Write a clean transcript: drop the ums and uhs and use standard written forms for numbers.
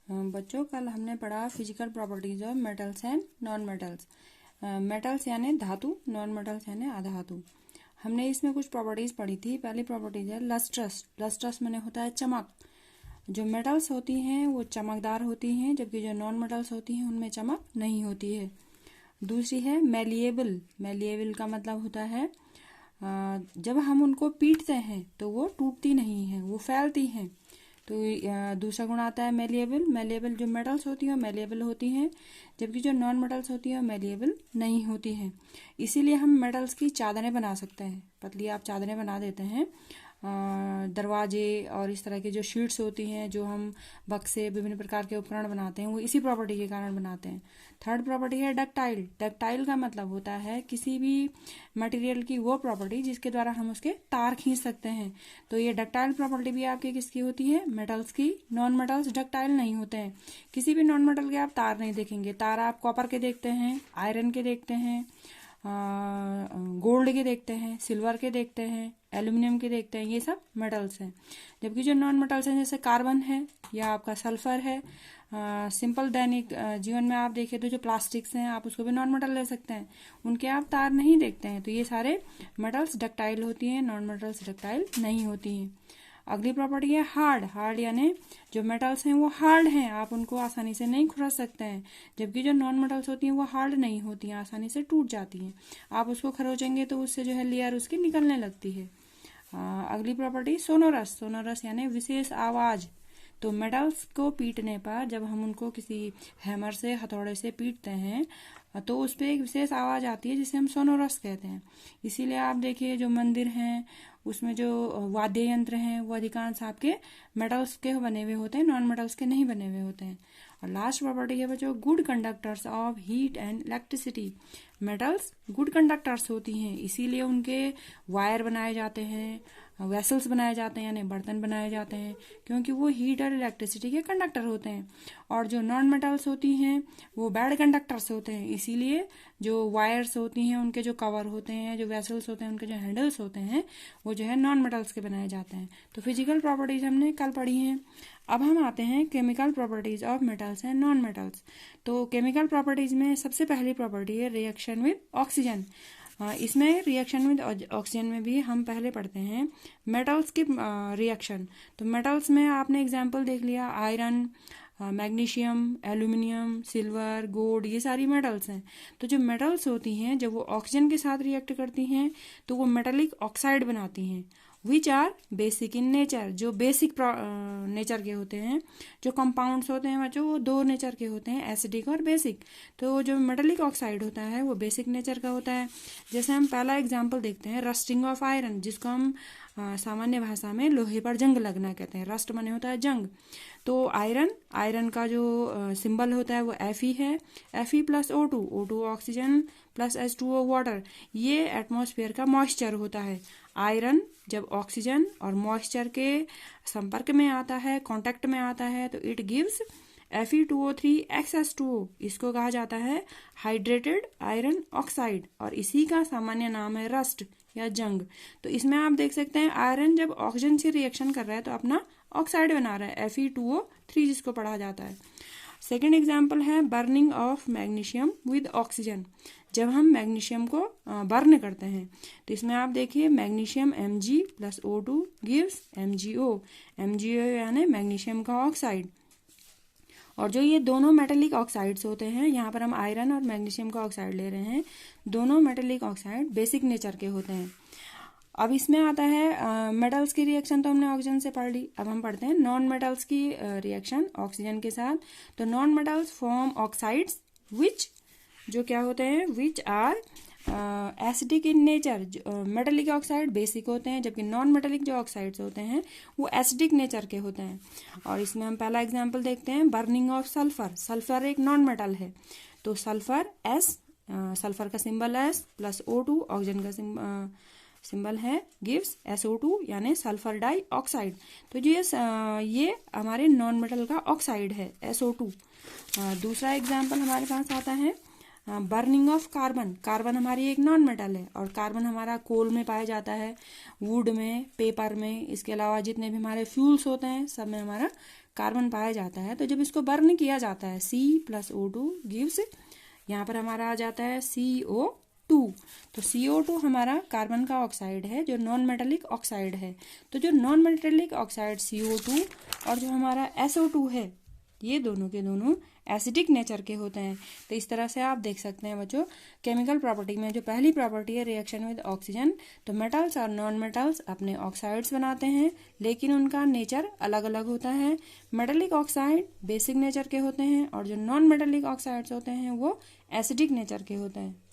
बच्चों, कल हमने पढ़ा physical properties of metals and non metals. Metals यानी धातु, नॉन मेटल्स यानी अधातु। हमने इसमें कुछ प्रॉपर्टीज पढ़ी थी। पहली प्रॉपर्टीज है लस्ट्रस। लस्ट्रस माने होता है चमक। जो मेटल्स होती हैं वो चमकदार होती हैं, जबकि जो नॉन मेटल्स होती हैं उनमें चमक नहीं होती है। दूसरी है मैलिएबल। मैलिएबल का मतलब होता है जब हम उनको पीटते हैं तो वो टूटती नहीं है, वो फैलती हैं। तो दूसरा गुण आता है मैलिएबल। मैलिएबल जो मेटल्स होती हैं मैलिएबल होती हैं, जबकि जो नॉन मेटल्स होती हैं मैलिएबल नहीं होती हैं। इसीलिए हम मेटल्स की चादरें बना सकते हैं। पतली आप चादरें बना देते हैं। दरवाजे और इस तरह की जो शीट्स होती हैं, जो हम बक्से, विभिन्न प्रकार के उपकरण बनाते हैं, वो इसी प्रॉपर्टी के कारण बनाते हैं। थर्ड प्रॉपर्टी है डक्टाइल। डक्टाइल का मतलब होता है किसी भी मटेरियल की वो प्रॉपर्टी जिसके द्वारा हम उसके तार खींच सकते हैं। तो ये डक्टाइल प्रॉपर्टी भी आपकी किसकी होती है? मेटल्स की। नॉन मेटल्स डक्टाइल नहीं होते हैं। किसी भी नॉन मेटल के आप तार नहीं देखेंगे। तार आप कॉपर के देखते हैं, आयरन के देखते हैं, गोल्ड के देखते हैं, सिल्वर के देखते हैं, एल्यूमिनियम के देखते हैं। ये सब मेटल्स हैं। जबकि जो नॉन मेटल्स हैं जैसे कार्बन है या आपका सल्फर है, सिंपल दैनिक जीवन में आप देखें तो जो प्लास्टिक्स हैं आप उसको भी नॉन मेटल ले सकते हैं, उनके आप तार नहीं देखते हैं। तो ये सारे मेटल्स डक्टाइल होती हैं, नॉन मेटल्स डक्टाइल नहीं होती हैं। अगली प्रॉपर्टी है हार्ड। हार्ड यानी जो मेटल्स हैं वो हार्ड हैं, आप उनको आसानी से नहीं खुरच सकते हैं। जबकि जो नॉन मेटल्स होती हैं वो हार्ड नहीं होती हैं, आसानी से टूट जाती हैं। आप उसको खरोचेंगे तो उससे जो है लेयर उसकी निकलने लगती है। अगली प्रॉपर्टी सोनोरस। सोनोरस यानी विशेष आवाज। तो मेटल्स को पीटने पर जब हम उनको किसी हैमर से, हथौड़े से पीटते हैं तो उस पर एक विशेष आवाज आती है जिसे हम सोनोरस कहते हैं। इसीलिए आप देखिए जो मंदिर हैं उसमें जो वाद्य यंत्र हैं वो अधिकांश आपके मेटल्स के बने हुए होते हैं, नॉन मेटल्स के नहीं बने हुए होते हैं। और लास्ट प्रॉपर्टी है बच्चों good conductors of heat and electricity. Metals good conductors होती हैं, इसीलिए उनके वायर बनाए जाते हैं, वेसल्स बनाए जाते हैं यानी बर्तन बनाए जाते हैं, क्योंकि वो हीट और इलेक्ट्रिसिटी के कंडक्टर होते हैं। और जो नॉन मेटल्स होती हैं वो बैड कंडक्टर्स होते हैं, इसीलिए जो वायर्स होती हैं उनके जो कवर होते हैं, जो वेसल्स होते हैं उनके जो हैंडल्स होते हैं वो जो है नॉन मेटल्स के बनाए जाते हैं। तो फिजिकल प्रॉपर्टीज हमने कल पढ़ी हैं। अब हम आते हैं chemical properties of metals and non metals. तो केमिकल प्रॉपर्टीज में सबसे पहली प्रॉपर्टी है रिएक्शन विद ऑक्सीजन। इसमें रिएक्शन विद ऑक्सीजन में भी हम पहले पढ़ते हैं मेटल्स की रिएक्शन। तो मेटल्स में आपने एग्जांपल देख लिया, iron, magnesium, aluminium, silver, gold, ये सारी मेटल्स हैं। तो जो मेटल्स होती हैं जब वो ऑक्सीजन के साथ रिएक्ट करती हैं तो वो मेटेलिक ऑक्साइड बनाती हैं, which are basic in nature. जो बेसिक नेचर के होते हैं, जो कंपाउंड्स होते हैं बच्चों वो दो नेचर के होते हैं, एसिडिक और बेसिक। तो जो मेटेलिक ऑक्साइड होता है वो बेसिक नेचर का होता है। जैसे हम पहला एग्जांपल देखते हैं रस्टिंग ऑफ आयरन, जिसको हम सामान्य भाषा में लोहे पर जंग लगना कहते हैं। रस्ट माने होता है जंग। तो आयरन का जो सिंबल होता है वो Fe है। Fe plus O2, O2 oxygen plus H2O water, ये एटमॉस्फेयर का मॉइस्चर होता है। आयरन जब ऑक्सीजन और मॉइस्चर के संपर्क में आता है, कांटेक्ट में आता है, तो इट गिव्स Fe2O3 XH2O। इसको कहा जाता है हाइड्रेटेड आयरन ऑक्साइड, और इसी का सामान्य नाम है रस्ट या जंग। तो इसमें आप देख सकते हैं आयरन जब ऑक्सीजन से रिएक्शन कर रहा है तो अपना ऑक्साइड बना रहा है, Fe2O3 जिसको पढ़ा जाता है। सेकेंड एग्जाम्पल है burning of magnesium with oxygen. जब हम मैग्नीशियम को बर्न करते हैं तो इसमें आप देखिए magnesium Mg plus O2 gives MgO। MgO यानी मैग्नीशियम का ऑक्साइड। और जो ये दोनों मेटेलिक ऑक्साइड्स होते हैं, यहाँ पर हम आयरन और मैग्नीशियम का ऑक्साइड ले रहे हैं, दोनों मेटेलिक ऑक्साइड बेसिक नेचर के होते हैं। अब इसमें आता है मेटल्स की रिएक्शन तो हमने ऑक्सीजन से पढ़ ली। अब हम पढ़ते हैं नॉन मेटल्स की रिएक्शन ऑक्सीजन के साथ। तो non metals form oxides which, जो क्या होते हैं, which are acidic in nature. Metallic oxide basic होते हैं, जबकि नॉन मेटेलिक जो ऑक्साइड्स होते हैं वो एसिडिक नेचर के होते हैं। और इसमें हम पहला एग्जांपल देखते हैं बर्निंग ऑफ सल्फर। सल्फर एक नॉन मेटल है, तो सल्फर सल्फर का symbol S plus O2, oxygen का सिंबल है गिव्स SO2 यानी सल्फर डाई ऑक्साइड। तो ये हमारे नॉन मेटल का ऑक्साइड है SO2। दूसरा एग्जांपल हमारे पास आता है बर्निंग ऑफ कार्बन, कार्बन हमारी एक नॉन मेटल है और कार्बन हमारा कोल में पाया जाता है, वुड में, पेपर में, इसके अलावा जितने भी हमारे फ्यूल्स होते हैं सब में हमारा कार्बन पाया जाता है। तो जब इसको बर्न किया जाता है C+O2 गिव्स, यहाँ पर हमारा आ जाता है CO2। तो CO2 हमारा कार्बन का ऑक्साइड है जो नॉन मेटेलिक ऑक्साइड है। तो जो नॉन मेटेलिक ऑक्साइड CO2 और जो हमारा SO2 है, ये दोनों के दोनों एसिडिक नेचर के होते हैं। तो इस तरह से आप देख सकते हैं बच्चों, केमिकल प्रॉपर्टी में जो पहली प्रॉपर्टी है रिएक्शन विद ऑक्सीजन, तो मेटल्स और नॉन मेटल्स अपने ऑक्साइड्स बनाते हैं लेकिन उनका नेचर अलग अलग होता है। मेटेलिक ऑक्साइड बेसिक नेचर के होते हैं और जो नॉन मेटेलिक ऑक्साइड्स होते हैं वो एसिडिक नेचर के होते हैं।